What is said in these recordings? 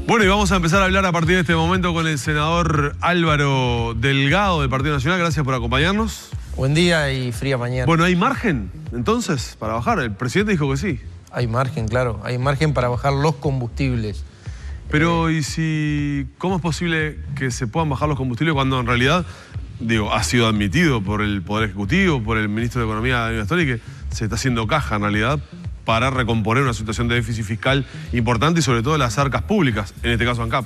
Bueno, y vamos a empezar a hablar a partir de este momento con el senador Álvaro Delgado del Partido Nacional. Gracias por acompañarnos. Buen día y fría mañana. Bueno, ¿hay margen entonces para bajar? El presidente dijo que sí. Hay margen, claro. Hay margen para bajar los combustibles. Pero, ¿y si cómo es posible que se puedan bajar los combustibles cuando en realidad, digo, ha sido admitido por el Poder Ejecutivo, por el Ministro de Economía, Daniel Astori, que se está haciendo caja en realidad para recomponer una situación de déficit fiscal importante y sobre todo las arcas públicas, en este caso ANCAP?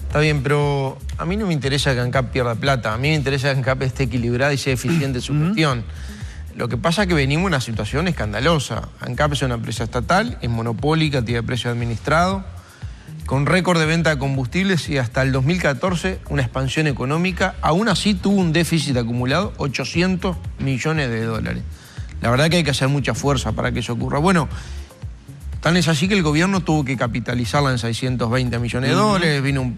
Está bien, pero a mí no me interesa que ANCAP pierda plata. A mí me interesa que ANCAP esté equilibrada y sea eficiente en su gestión. Lo que pasa es que venimos de una situación escandalosa. ANCAP es una empresa estatal, es monopólica, tiene precio administrado, con récord de venta de combustibles y hasta el 2014 una expansión económica. Aún así tuvo un déficit acumulado, 800 millones de dólares. La verdad que hay que hacer mucha fuerza para que eso ocurra. Bueno, tan es así que el gobierno tuvo que capitalizarla en 620 millones de dólares. Vino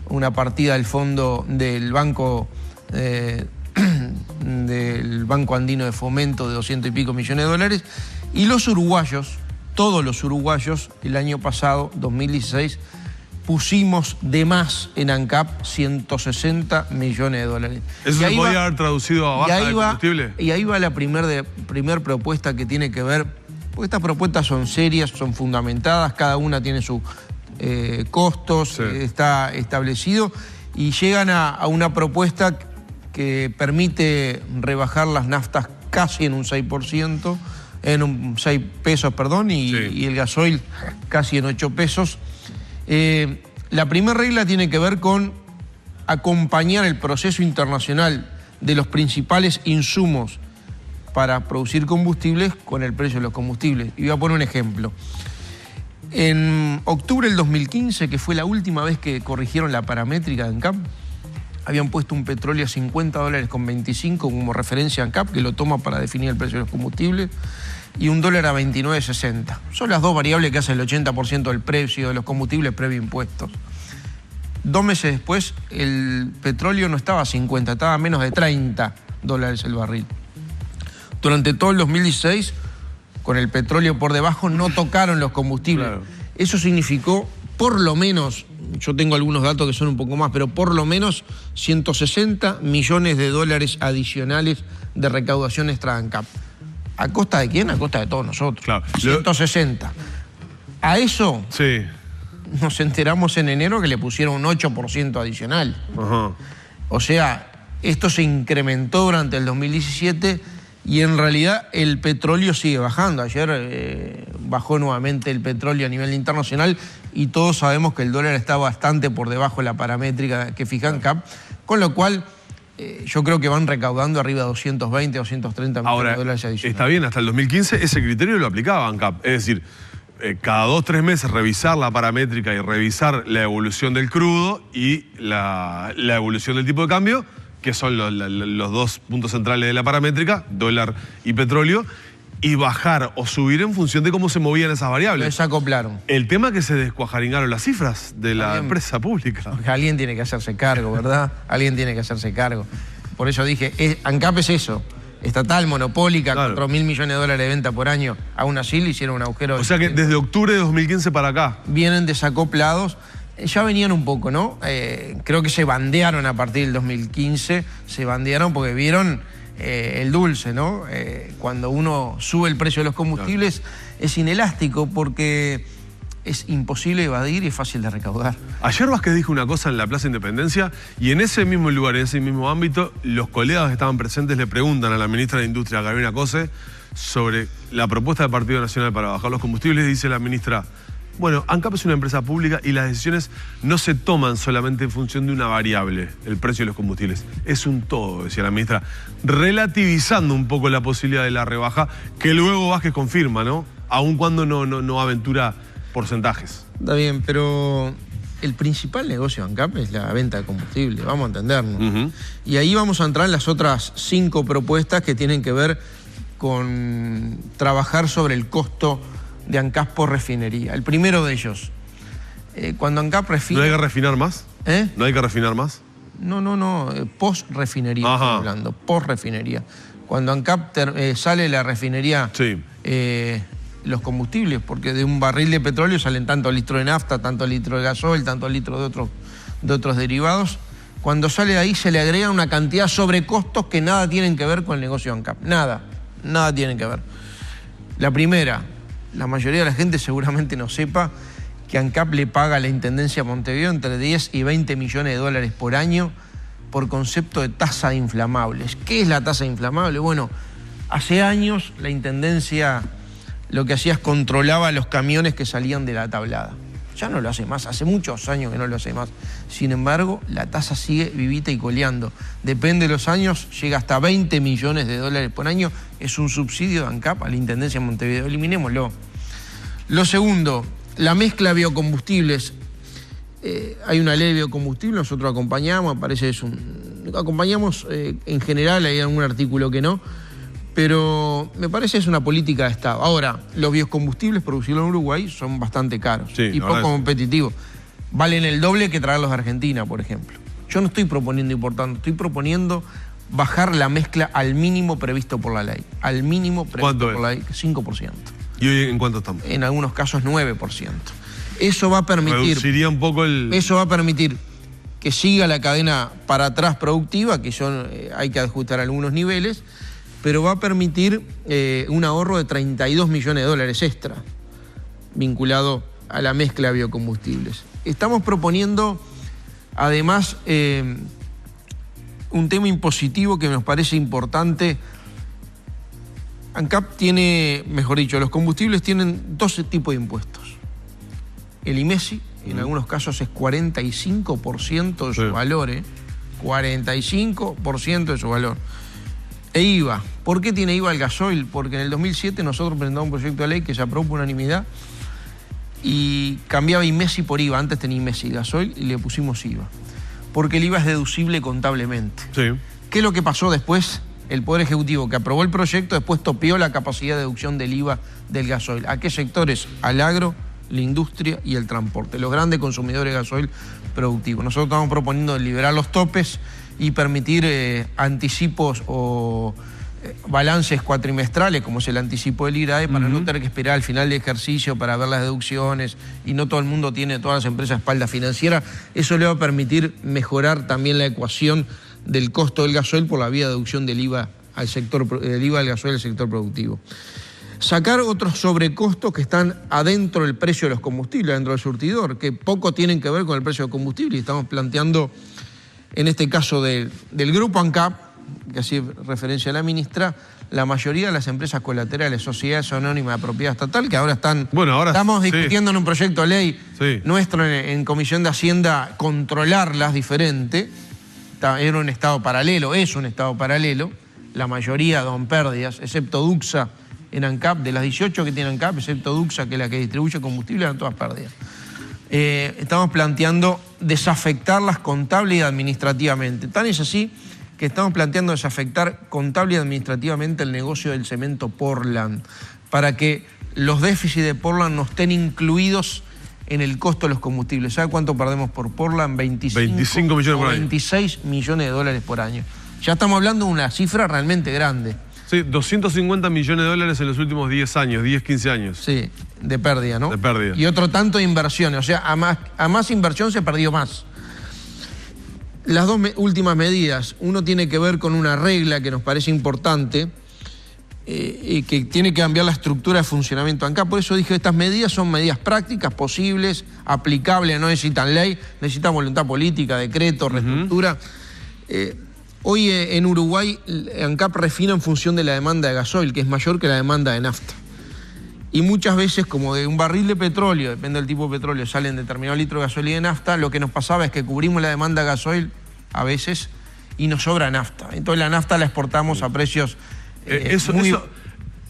una partida del fondo del Banco Andino de Fomento de 200 y pico millones de dólares. Y los uruguayos, todos los uruguayos, el año pasado, 2016, pusimos de más en ANCAP 160 millones de dólares. ¿Eso se podía haber traducido a baja de combustible? Y ahí va la primer propuesta que tiene que ver, porque estas propuestas son serias, son fundamentadas, cada una tiene sus costos, sí, está establecido, y llegan a una propuesta que permite rebajar las naftas casi en un 6%, en un 6 pesos, perdón, y el gasoil casi en 8 pesos. La primera regla tiene que ver con acompañar el proceso internacional de los principales insumos para producir combustibles con el precio de los combustibles. Y voy a poner un ejemplo. En octubre del 2015, que fue la última vez que corrigieron la paramétrica de ANCAP, habían puesto un petróleo a $50.25 como referencia a ANCAP, que lo toma para definir el precio de los combustibles, y un dólar a 29.60. Son las dos variables que hacen el 80% del precio de los combustibles previo impuestos. 2 meses después, el petróleo no estaba a 50, estaba a menos de $30 el barril. Durante todo el 2016, con el petróleo por debajo, no tocaron los combustibles. Claro. Eso significó, por lo menos, yo tengo algunos datos que son un poco más, pero por lo menos 160 millones de dólares adicionales de recaudación extra ANCAP. ¿A costa de quién? A costa de todos nosotros. Claro. 160. A eso nos enteramos en enero que le pusieron un 8% adicional. O sea, esto se incrementó durante el 2017 y en realidad el petróleo sigue bajando. Ayer bajó nuevamente el petróleo a nivel internacional y todos sabemos que el dólar está bastante por debajo de la paramétrica que fija ANCAP, con lo cual yo creo que van recaudando arriba de 220, 230 millones de dólares adicionales. Está bien, hasta el 2015 ese criterio lo aplicaba ANCAP. Es decir, cada 2 o 3 meses revisar la paramétrica y revisar la evolución del crudo y la evolución del tipo de cambio, que son los dos puntos centrales de la paramétrica, dólar y petróleo, y bajar o subir en función de cómo se movían esas variables. Se acoplaron. El tema es que se descuajaringaron las cifras de la empresa pública. Porque alguien tiene que hacerse cargo, ¿verdad? Alguien tiene que hacerse cargo. Por eso dije, ANCAP es eso. Estatal, monopólica, claro, 4.000 millones de dólares de venta por año. Aún así le hicieron un agujero. O sea que desde octubre de 2015 para acá. Vienen desacoplados. Ya venían un poco, ¿no? Creo que se bandearon a partir del 2015. Se bandearon porque vieron el dulce, ¿no? Cuando uno sube el precio de los combustibles, claro, es inelástico porque es imposible evadir y es fácil de recaudar. Ayer Vázquez dijo una cosa en la Plaza Independencia y en ese mismo lugar, en ese mismo ámbito, los colegas que estaban presentes le preguntan a la ministra de Industria, Carolina Cose, sobre la propuesta del Partido Nacional para bajar los combustibles. Dice la ministra: bueno, ANCAP es una empresa pública y las decisiones no se toman solamente en función de una variable, el precio de los combustibles. Es un todo, decía la ministra, relativizando un poco la posibilidad de la rebaja, que luego Vázquez confirma, ¿no? Aun cuando no aventura porcentajes. Está bien, pero el principal negocio de ANCAP es la venta de combustible, vamos a entendernos. Y ahí vamos a entrar en las otras 5 propuestas que tienen que ver con trabajar sobre el costo de ANCAP por refinería. El primero de ellos, cuando ANCAP refina... ¿No hay que refinar más? ¿No hay que refinar más? No, post-refinería estoy hablando, post-refinería. Cuando ANCAP sale la refinería los combustibles, porque de un barril de petróleo salen tantos litros de nafta, tantos litros de gasoil, tantos litros de otros derivados. Cuando sale de ahí se le agrega una cantidad sobre costos que nada tienen que ver con el negocio de ANCAP. Nada tienen que ver. La primera, la mayoría de la gente seguramente no sepa que ANCAP le paga a la Intendencia de Montevideo entre 10 y 20 millones de dólares por año por concepto de tasa de inflamables. ¿Qué es la tasa de inflamables? Bueno, hace años la Intendencia lo que hacía es controlaba los camiones que salían de la tablada. Ya no lo hace más, hace muchos años que no lo hace más. Sin embargo, la tasa sigue vivita y coleando. Depende de los años, llega hasta 20 millones de dólares por año. Es un subsidio de ANCAP a la Intendencia de Montevideo. Eliminémoslo. Lo segundo, la mezcla de biocombustibles. Hay una ley de biocombustibles, nosotros acompañamos, acompañamos en general, hay algún artículo que no, pero me parece es una política de Estado. Ahora, los biocombustibles producidos en Uruguay son bastante caros y poco competitivos. Valen el doble que traerlos de Argentina, por ejemplo. Yo no estoy proponiendo importando, estoy proponiendo bajar la mezcla al mínimo previsto por la ley. Al mínimo previsto por la ley, 5%. ¿Y hoy en cuánto estamos? En algunos casos 9%. Eso va a permitir... Reduciría un poco el... Eso va a permitir que siga la cadena para atrás productiva, que hay que ajustar algunos niveles, pero va a permitir un ahorro de 32 millones de dólares extra vinculado a la mezcla de biocombustibles. Estamos proponiendo, además, un tema impositivo que nos parece importante. ANCAP tiene, mejor dicho, los combustibles tienen 12 tipos de impuestos. El IMESI, en algunos casos, es 45% de su valor, 45% de su valor. E IVA. ¿Por qué tiene IVA el gasoil? Porque en el 2007 nosotros presentamos un proyecto de ley que se aprobó por unanimidad y cambiaba IMESI por IVA. Antes tenía IMESI gasoil y le pusimos IVA. Porque el IVA es deducible contablemente. Sí. ¿Qué es lo que pasó después? El Poder Ejecutivo, que aprobó el proyecto, después topeó la capacidad de deducción del IVA del gasoil. ¿A qué sectores? Al agro, la industria y el transporte, los grandes consumidores de gasoil productivo. Nosotros estamos proponiendo liberar los topes y permitir anticipos o balances cuatrimestrales, como es el anticipo del IRAE, para no tener que esperar al final del ejercicio para ver las deducciones, y no todo el mundo tiene, todas las empresas, espalda financiera. Eso le va a permitir mejorar también la ecuación del costo del gasoil por la vía de deducción del IVA al sector, del IVA del gasoil al sector productivo. Sacar otros sobrecostos que están adentro del precio de los combustibles, adentro del surtidor, que poco tienen que ver con el precio del combustible. Y estamos planteando, en este caso del grupo ANCAP, que hacía referencia a la ministra, la mayoría de las empresas colaterales, sociedades anónimas de propiedad estatal, que ahora están... Bueno, ahora estamos discutiendo en un proyecto de ley nuestro en Comisión de Hacienda, controlarlas diferente. Era un estado paralelo, es un estado paralelo. La mayoría don pérdidas, excepto Duxa, en ANCAP, de las 18 que tiene ANCAP, excepto Duxa, que es la que distribuye combustible, eran todas pérdidas. Estamos planteando desafectarlas contable y administrativamente. Tan es así que estamos planteando desafectar contable y administrativamente el negocio del cemento Portland, para que los déficits de Portland no estén incluidos en el costo de los combustibles. ¿Sabe cuánto perdemos por Portland? 25 millones por año. 26 millones de dólares por año. Ya estamos hablando de una cifra realmente grande. Sí, 250 millones de dólares en los últimos 10 años, 10, 15 años. Sí, de pérdida, ¿no? De pérdida. Y otro tanto de inversiones, o sea, a más inversión se perdió más. Las dos últimas medidas, uno tiene que ver con una regla que nos parece importante, que tiene que cambiar la estructura de funcionamiento ANCAP. Por eso dije, estas medidas son medidas prácticas, posibles, aplicables, no necesitan ley, necesitan voluntad política, decreto, reestructura. Hoy en Uruguay, ANCAP refina en función de la demanda de gasoil, que es mayor que la demanda de nafta. Y muchas veces, como de un barril de petróleo, depende del tipo de petróleo, salen determinados litros de gasoil y de nafta, lo que nos pasaba es que cubrimos la demanda de gasoil a veces y nos sobra nafta. Entonces la nafta la exportamos a precios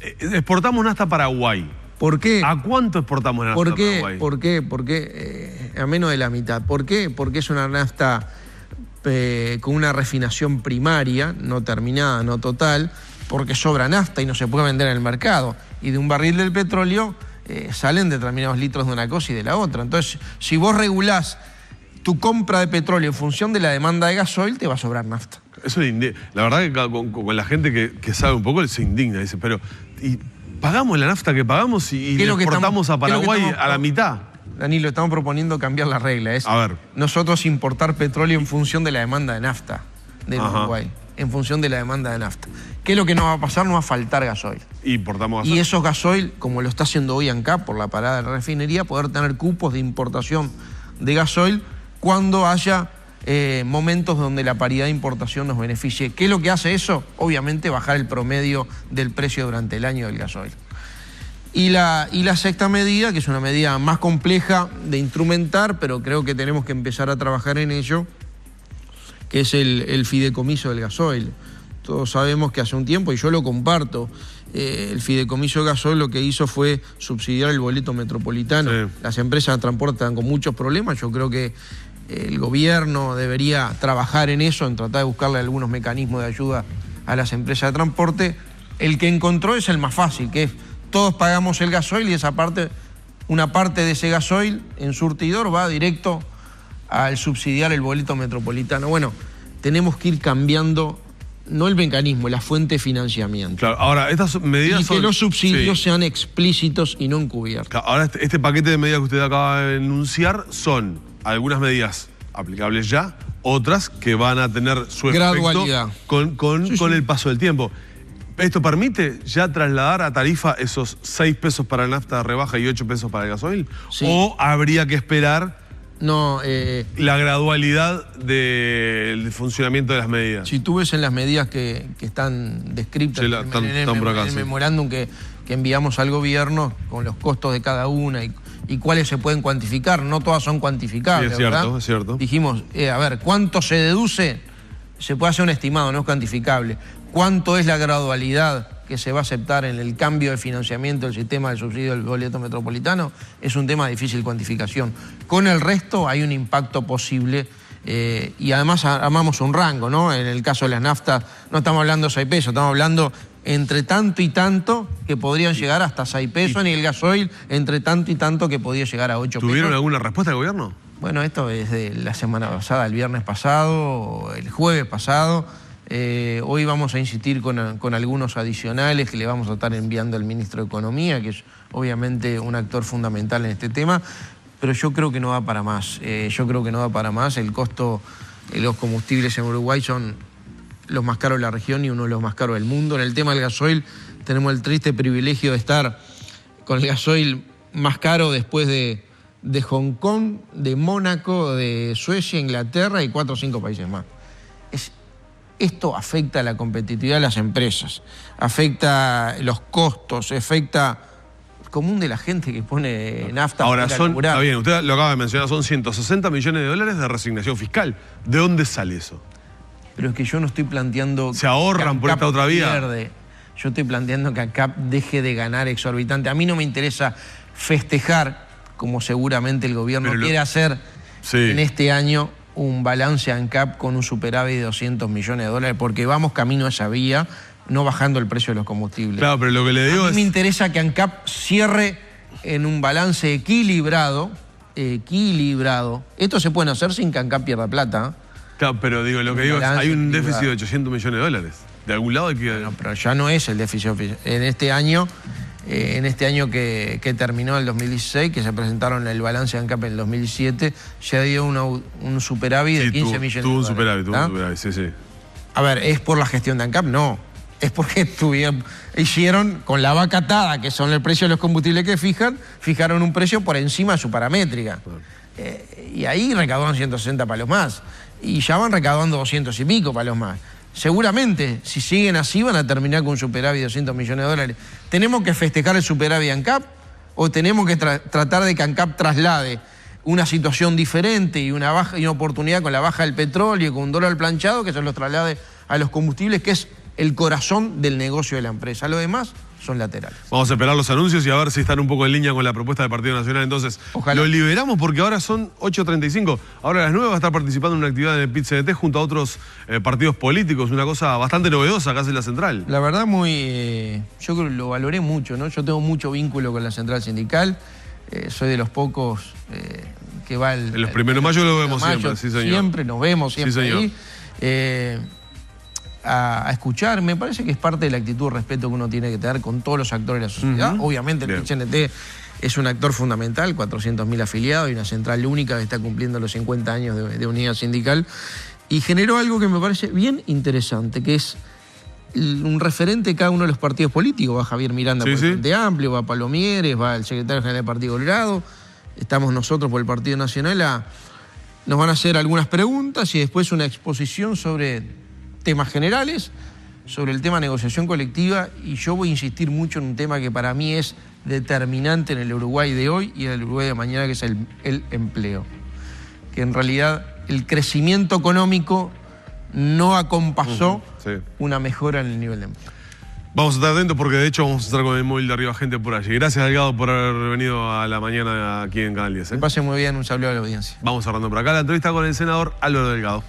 exportamos nafta a Paraguay. ¿Por qué? ¿A cuánto exportamos nafta a Paraguay? ¿Por qué? A menos de la mitad. ¿Por qué? Porque es una nafta con una refinación primaria, no terminada, no total, porque sobra nafta y no se puede vender en el mercado. Y de un barril del petróleo salen determinados litros de una cosa y de la otra. Entonces, si vos regulás tu compra de petróleo en función de la demanda de gasoil, te va a sobrar nafta. Eso la verdad que con la gente que sabe un poco se indigna, dice, pero pagamos la nafta que pagamos y le exportamos a Paraguay a la mitad. Danilo, estamos proponiendo cambiar la regla. A ver. Nosotros importar petróleo en función de la demanda de nafta del Uruguay. En función de la demanda de nafta. ¿Qué es lo que nos va a pasar? Nos va a faltar gasoil. Importamos gasoil. Y esos gasoil, como lo está haciendo hoy ANCAP por la parada de la refinería, poder tener cupos de importación de gasoil cuando haya momentos donde la paridad de importación nos beneficie. ¿Qué es lo que hace eso? Obviamente bajar el promedio del precio durante el año del gasoil. Y la sexta medida, que es una medida más compleja de instrumentar, pero creo que tenemos que empezar a trabajar en ello, que es el fideicomiso del gasoil. Todos sabemos que hace un tiempo, y yo lo comparto, el fideicomiso del gasoil lo que hizo fue subsidiar el boleto metropolitano. Sí. Las empresas de transporte están con muchos problemas. Yo creo que el gobierno debería trabajar en eso, en tratar de buscarle algunos mecanismos de ayuda a las empresas de transporte. El que encontró es el más fácil, que es todos pagamos el gasoil y esa parte, una parte de ese gasoil en surtidor va directo al subsidiar el boleto metropolitano. Bueno, tenemos que ir cambiando, no el mecanismo, la fuente de financiamiento. Claro, ahora, estas medidas y que los subsidios sean explícitos y no encubiertos. Claro, ahora, este paquete de medidas que usted acaba de enunciar son algunas medidas aplicables ya, otras que van a tener su gradualidad con el paso del tiempo. ¿Esto permite ya trasladar a tarifa esos 6 pesos para la nafta de rebaja y 8 pesos para el gasoil? Sí. ¿O habría que esperar la gradualidad del funcionamiento de las medidas? Si tú ves en las medidas que están descritas en el memorándum que enviamos al gobierno con los costos de cada una y cuáles se pueden cuantificar, no todas son cuantificables, sí, es cierto, ¿verdad? Es cierto. Dijimos, a ver, ¿cuánto se deduce? Se puede hacer un estimado, no es cuantificable. ¿Cuánto es la gradualidad que se va a aceptar en el cambio de financiamiento del sistema de subsidio del boleto metropolitano? Es un tema de difícil cuantificación. Con el resto hay un impacto posible y además armamos un rango, ¿no? En el caso de las naftas no estamos hablando de 6 pesos, estamos hablando entre tanto y tanto que podrían llegar hasta 6 pesos, y el gasoil entre tanto y tanto que podría llegar a 8 pesos. ¿Tuvieron alguna respuesta del gobierno? Bueno, esto es de la semana pasada, el viernes pasado, el jueves pasado. Hoy vamos a insistir con algunos adicionales que le vamos a estar enviando al ministro de Economía, que es obviamente un actor fundamental en este tema, pero yo creo que no da para más. El costo de los combustibles en Uruguay son los más caros de la región y uno de los más caros del mundo. En el tema del gasoil tenemos el triste privilegio de estar con el gasoil más caro después de Hong Kong, de Mónaco, de Suecia, Inglaterra y 4 o 5 países más. Esto afecta a la competitividad de las empresas, afecta los costos, afecta el común de la gente que pone nafta. Ahora, está bien, usted lo acaba de mencionar, son 160 millones de dólares de resignación fiscal. ¿De dónde sale eso? Pero es que yo no estoy planteando... ¿Se ahorran por esta otra vía? Yo estoy planteando que ANCAP deje de ganar exorbitante. A mí no me interesa festejar, como seguramente el gobierno quiere hacer en este año, un balance ANCAP con un superávit de 200 millones de dólares, porque vamos camino a esa vía, no bajando el precio de los combustibles. Claro, pero lo que le digo a mí me interesa que ANCAP cierre en un balance equilibrado. Esto se puede hacer sin que ANCAP pierda plata. Claro, pero digo, lo que digo es, hay un déficit de 800 millones de dólares. De algún lado hay que... No, pero ya no es el déficit oficial. En este año que terminó el 2016, que se presentaron el balance de ANCAP en el 2017, ya dio un superávit de 15 millones de dólares. Tuvo un superávit, sí. A ver, ¿es por la gestión de ANCAP? No. Es porque hicieron con la vaca atada, que son el precio de los combustibles que fijaron un precio por encima de su paramétrica. Y ahí recaudaron 160 palos más. Y ya van recaudando 200 y pico palos más. Seguramente, si siguen así, van a terminar con un superávit de 200 millones de dólares. ¿Tenemos que festejar el superávit de ANCAP? ¿O tenemos que tratar de que ANCAP traslade una situación diferente y una oportunidad con la baja del petróleo y con un dólar planchado que se los traslade a los combustibles, que es el corazón del negocio de la empresa? Lo demás son laterales. Vamos a esperar los anuncios y a ver si están un poco en línea con la propuesta del Partido Nacional. Entonces, ojalá. Lo liberamos porque ahora son 8:35. Ahora a las 9 va a estar participando en una actividad en el PIT-CNT junto a otros partidos políticos. Una cosa bastante novedosa acá en la central. La verdad, yo creo que lo valoré mucho, ¿no? Yo tengo mucho vínculo con la central sindical. Soy de los pocos que va en los primeros de mayo lo vemos siempre, sí señor. Siempre, nos vemos siempre. Sí, señor. Ahí. a escuchar. Me parece que es parte de la actitud de respeto que uno tiene que tener con todos los actores de la sociedad. Obviamente el PIT-CNT es un actor fundamental, 400.000 afiliados y una central única que está cumpliendo los 50 años de unidad sindical. Y generó algo que me parece bien interesante, que es un referente de cada uno de los partidos políticos. Va Javier Miranda por el Frente Amplio, va Palomieres, va el secretario general del Partido Colorado, estamos nosotros por el Partido Nacional. Nos van a hacer algunas preguntas y después una exposición sobre temas generales, sobre el tema negociación colectiva, y yo voy a insistir mucho en un tema que para mí es determinante en el Uruguay de hoy y en el Uruguay de mañana, que es el empleo. Que en realidad el crecimiento económico no acompasó una mejora en el nivel de empleo. Vamos a estar atentos porque de hecho vamos a estar con el móvil de Arriba Gente por allí. Gracias, Delgado, por haber venido a la mañana aquí en Canal 10. Que pase muy bien, un saludo a la audiencia. Vamos cerrando por acá la entrevista con el senador Álvaro Delgado.